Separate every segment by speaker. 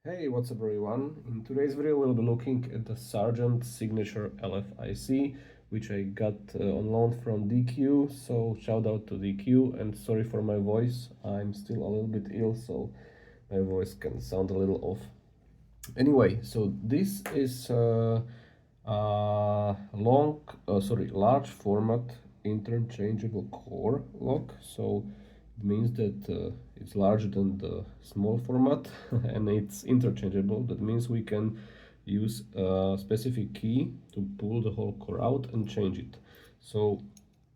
Speaker 1: Hey, what's up everyone? In today's video we'll be looking at the Sargent Signature LFIC, which I got on loan from DQ, so shout out to DQ and sorry for my voice. I'm still a little bit ill, so my voice can sound a little off. Anyway, so this is large format interchangeable core lock. So it means that it's larger than the small format and it's interchangeable. That means we can use a specific key to pull the whole core out and change it. So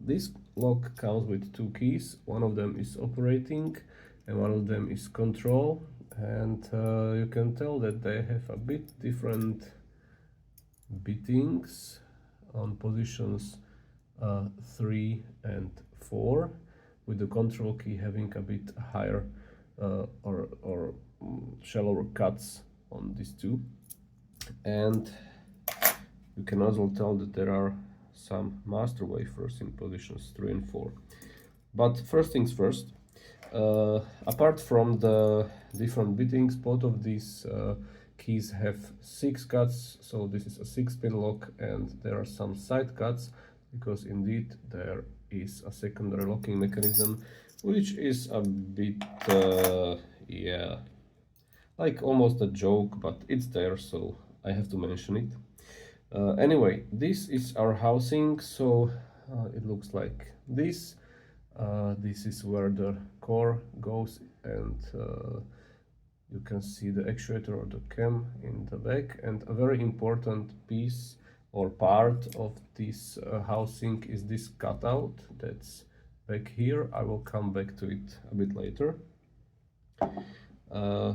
Speaker 1: this lock comes with two keys. One of them is operating and one of them is control, and you can tell that they have a bit different bittings on positions 3 and 4, with the control key having a bit higher or shallower cuts on these two. And you can also tell that there are some master wafers in positions 3 and 4. But first things first, apart from the different bittings, both of these keys have 6 cuts, so this is a 6-pin lock, and there are some side cuts because indeed there is a secondary locking mechanism, which is a bit yeah, like almost a joke, but it's there, so I have to mention it. Anyway, this is our housing, so it looks like this. This is where the core goes, and you can see the actuator or the cam in the back. And a very important piece or part of this housing is this cutout that's back here. I will come back to it a bit later.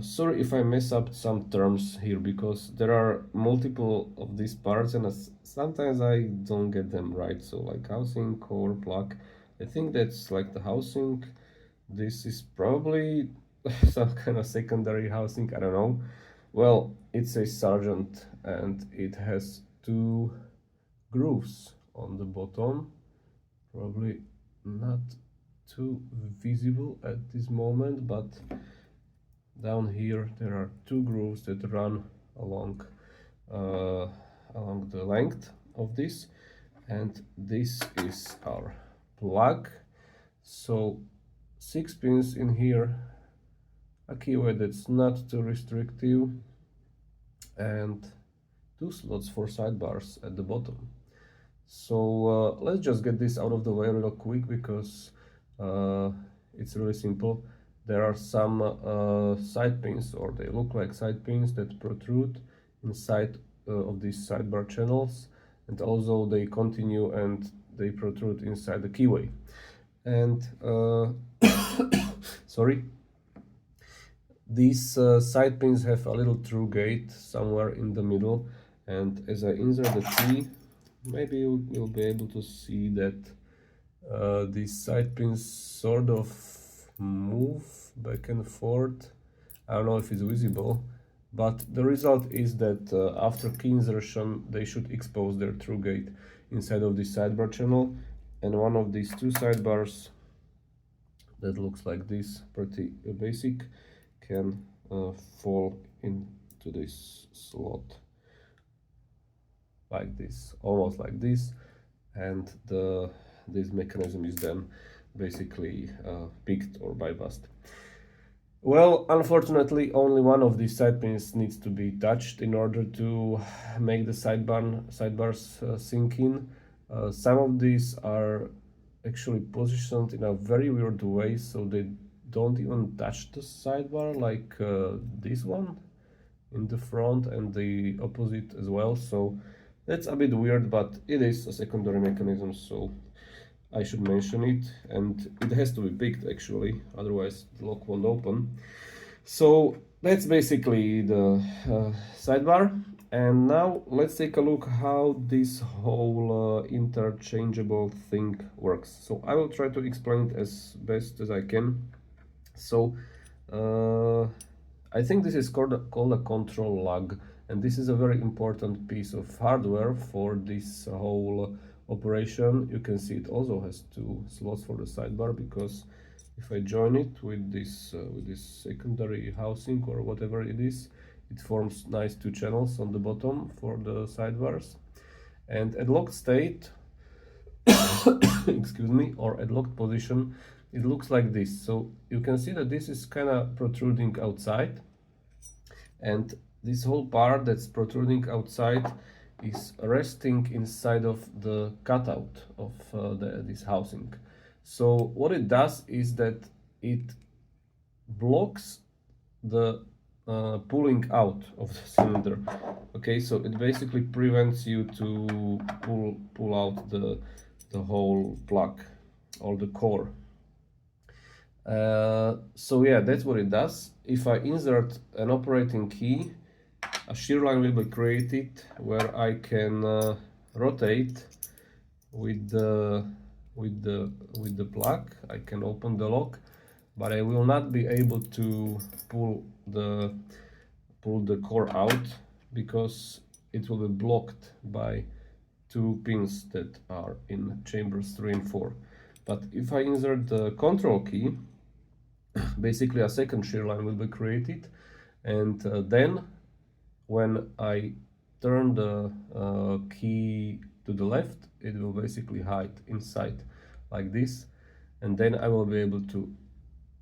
Speaker 1: Sorry if I mess up some terms here, because there are multiple of these parts and sometimes I don't get them right. So like housing, core, plug, I think that's like the housing. This is probably some kind of secondary housing, I don't know. Well, it's a Sargent and it has 2 grooves on the bottom, probably not too visible at this moment, but down here there are 2 grooves that run along the length of this, and this is our plug. So 6 pins in here, a keyway that's not too restrictive, and 2 slots for sidebars at the bottom. So let's just get this out of the way real quick, because it's really simple. There are some side pins, or they look like side pins, that protrude inside of these sidebar channels, and also they continue and they protrude inside the keyway. And sorry, these side pins have a little through gate somewhere in the middle, and as I insert the key, maybe you'll be able to see that these side pins sort of move back and forth. I don't know if it's visible, but the result is that after key insertion they should expose their through gate inside of this sidebar channel, and one of these 2 sidebars that looks like this, pretty basic, can fall into this slot like this, almost like this, and this mechanism is then basically picked or bypassed. Well, unfortunately, only one of these side pins needs to be touched in order to make the sidebars sink in. Some of these are actually positioned in a very weird way, so they don't even touch the sidebar, like this one in the front and the opposite as well. So that's a bit weird, but it is a secondary mechanism, so I should mention it, and it has to be picked actually, otherwise the lock won't open. So that's basically the sidebar. And now let's take a look how this whole interchangeable thing works. So I will try to explain it as best as I can. So I think this is called a control lug, and this is a very important piece of hardware for this whole operation. You can see it also has 2 slots for the sidebar, because if I join it with this secondary housing or whatever it is it forms nice two channels on the bottom for the sidebars. And at locked state, excuse me, or at locked position, it looks like this. So you can see that this is kind of protruding outside, and this whole part that's protruding outside is resting inside of the cutout of this housing. So what it does is that it blocks the pulling out of the cylinder. Okay, so it basically prevents you to pull out the whole plug or the core. So yeah, that's what it does. If I insert an operating key, a shear line will be created where I can rotate with the plug. I can open the lock, but I will not be able to pull the core out because it will be blocked by two pins that are in chambers 3 and 4. But if I insert the control key, basically a second shear line will be created, and then when I turn the key to the left, it will basically hide inside like this, and then I will be able to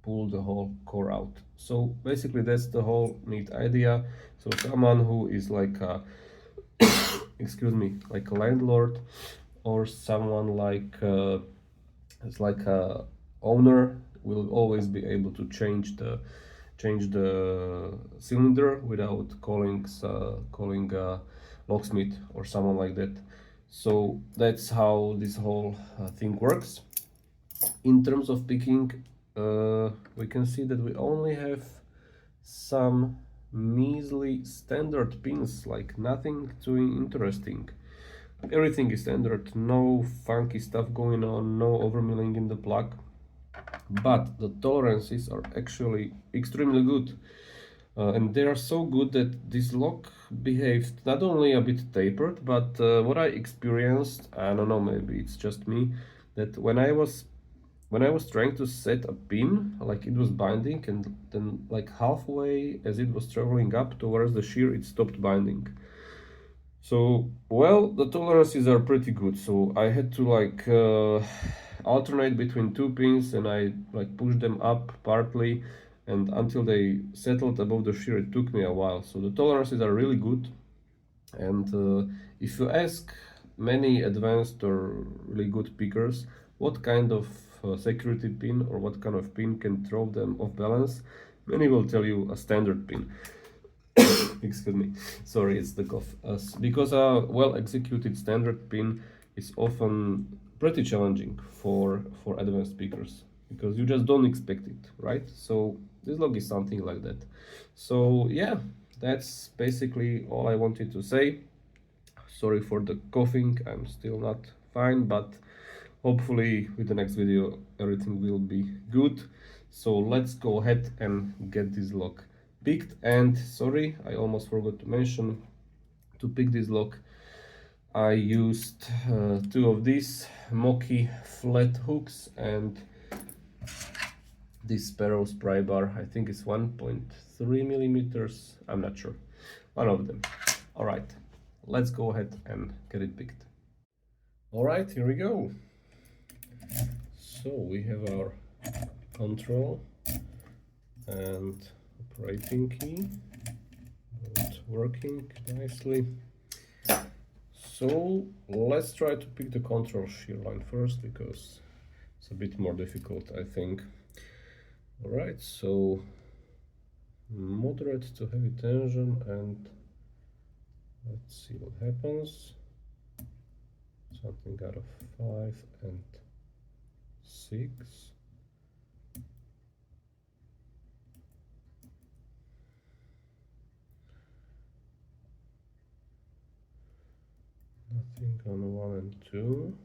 Speaker 1: pull the whole core out. So basically that's the whole neat idea. So someone who is like a excuse me, like a landlord, or someone like it's like a owner will always be able to change the cylinder without calling a locksmith or someone like that. So that's how this whole thing works. In terms of picking, we can see that we only have some measly standard pins, like nothing too interesting. Everything is standard, no funky stuff going on, no overmilling in the plug, but the tolerances are actually extremely good. And they are so good that this lock behaved not only a bit tapered, but what I experienced, I don't know, maybe it's just me, that when I was trying to set a pin, like it was binding, and then like halfway as it was traveling up towards the shear, it stopped binding. So, well, the tolerances are pretty good. So I had to like alternate between two pins, and I like pushed them up partly, and until they settled above the shear, it took me a while. So the tolerances are really good. And if you ask many advanced or really good pickers what kind of security pin or what kind of pin can throw them off balance, many will tell you a standard pin. Excuse me, sorry, it's the cough. Because a well executed standard pin is often pretty challenging for advanced pickers, because you just don't expect it, right? So this log is something like that. So yeah, that's basically all I wanted to say. Sorry for the coughing, I'm still not fine, but hopefully with the next video everything will be good. So let's go ahead and get this lock picked. And sorry, I almost forgot to mention, to pick this lock I used two of these Moki flat hooks and this Sparrow spray bar. I think it's 1.3 millimeters, I'm not sure, one of them. All right, let's go ahead and get it picked. All right, here we go. So we have our control and operating key, both working nicely. So let's try to pick the control shear line first, because it's a bit more difficult, I think. All right, so moderate to heavy tension, and let's see what happens. Something out of 5 and 6. Nothing on 1 and 2.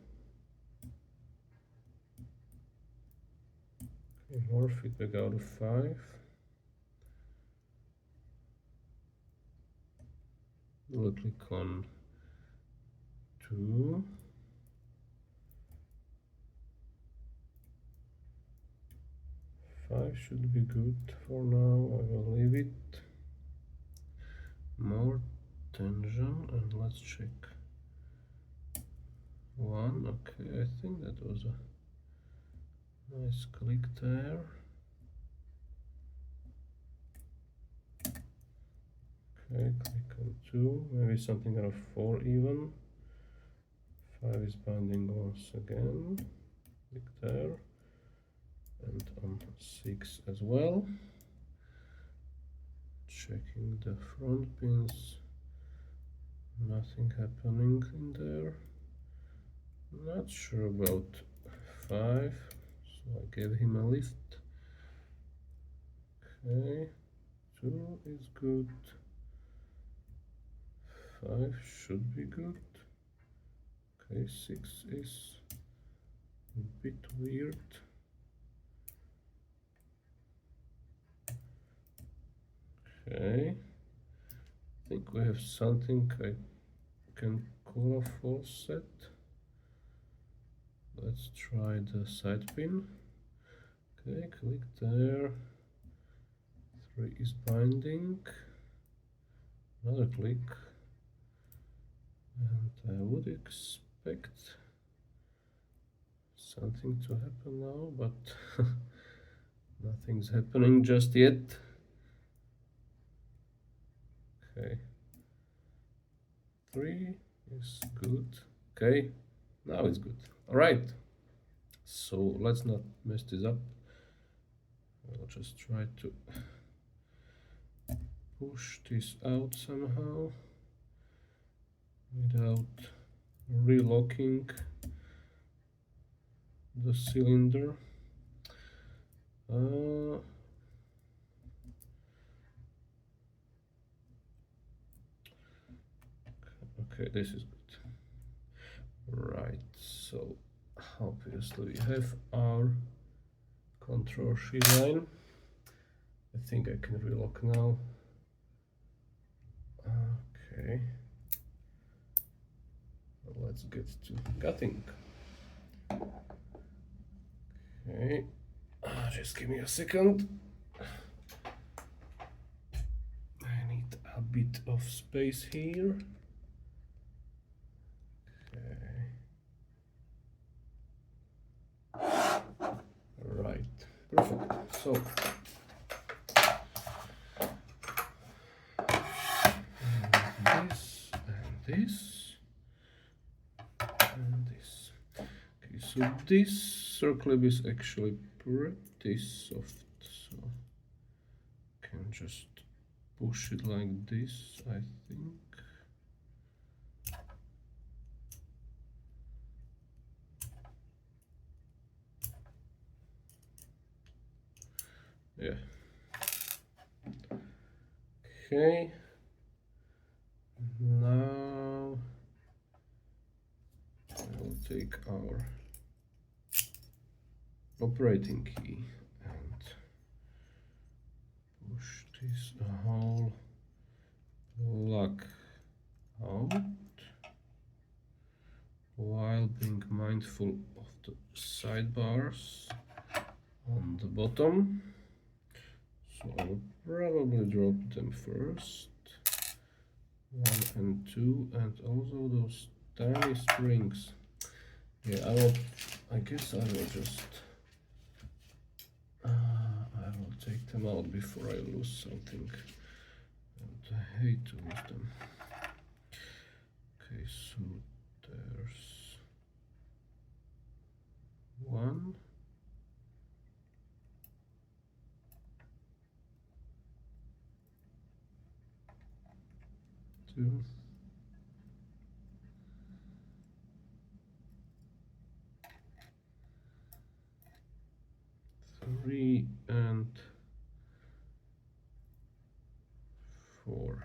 Speaker 1: Okay, more feedback out of 5. We'll click on 2. Five should be good for now. I will leave it. more tension, and let's check. 1, okay, I think that was a nice click there. Okay, click on 2, maybe something out of 4 even. 5 is binding once again, click there, and on 6 as well. Checking the front pins, nothing happening in there. Not sure about 5, so I gave him a lift. Okay, 2 is good, 5 should be good. Okay, 6 is a bit weird. Okay, I think we have something I can call a false set. Let's try the side pin. Okay, click there. 3 is binding. Another click. And I would expect something to happen now, but nothing's happening just yet. Okay. 3 is good. Okay, now it's good. All right. So let's not mess this up. I'll just try to push this out somehow without relocking the cylinder. Okay, this is good. Right, so obviously we have our control sheet line. I think I can relock now. Okay, well, let's get to cutting. Okay, just give me a second. I need a bit of space here. Right, perfect. So this and this. Okay, so this circle is actually pretty soft, so I can just push it like this, I think. Yeah. Okay. Now I will take our operating key and push this whole lock out while being mindful of the sidebars on the bottom. So I will probably drop them first, 1 and 2, and also those tiny springs. Yeah, I guess I will just I will take them out before I lose something, and I hate to lose them. Okay, so there's 1, 2, 3, and 4.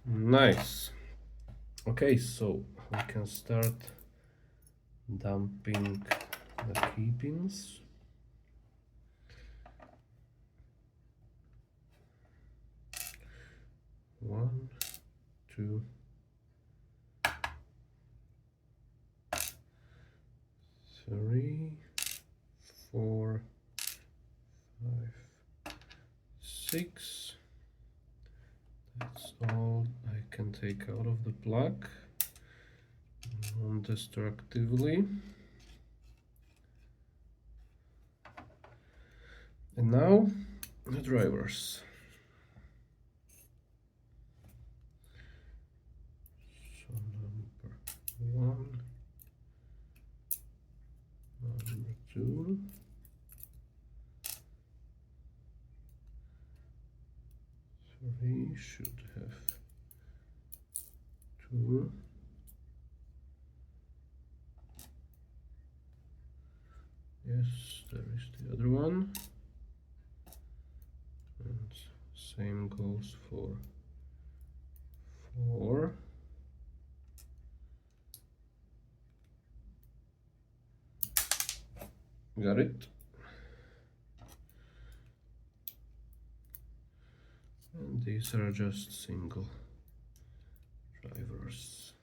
Speaker 1: Nice. Okay, so we can start dumping the key pins. One, 2, 3, 4, 5, 6. That's all I can take out of the plug non-destructively. And now the drivers. So number 1, number 2, 3 should have 2. Yes, there is the other one. And same goes for 4. Got it. And these are just single drivers.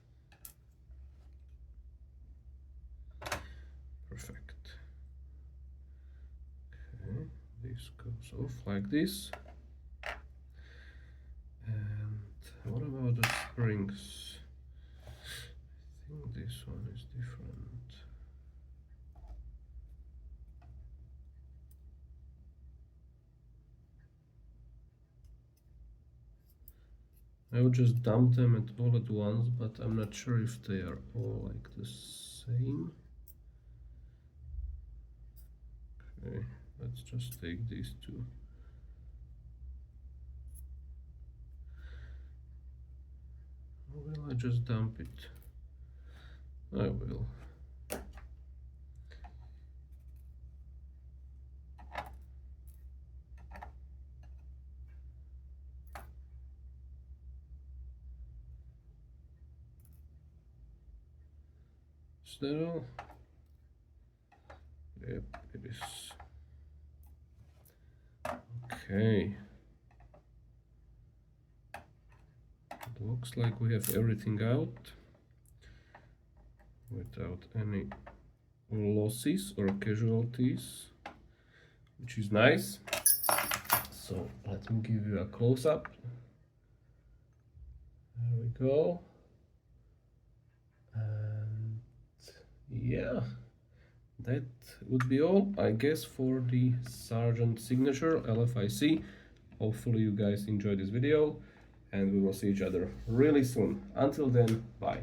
Speaker 1: Perfect. Okay, this goes off like this. And what about the springs? I think this one is different. I would just dump them all at once, but I'm not sure if they are all like the same. Okay, let's just take these two. Or will I just dump it? I will. Is that all? Yep, it is. Okay. It looks like we have everything out without any losses or casualties, which is nice. So let me give you a close-up. There we go. And yeah, that would be all, I guess, for the Sargent Signature LFIC. Hopefully you guys enjoyed this video, and we will see each other really soon. Until then, bye.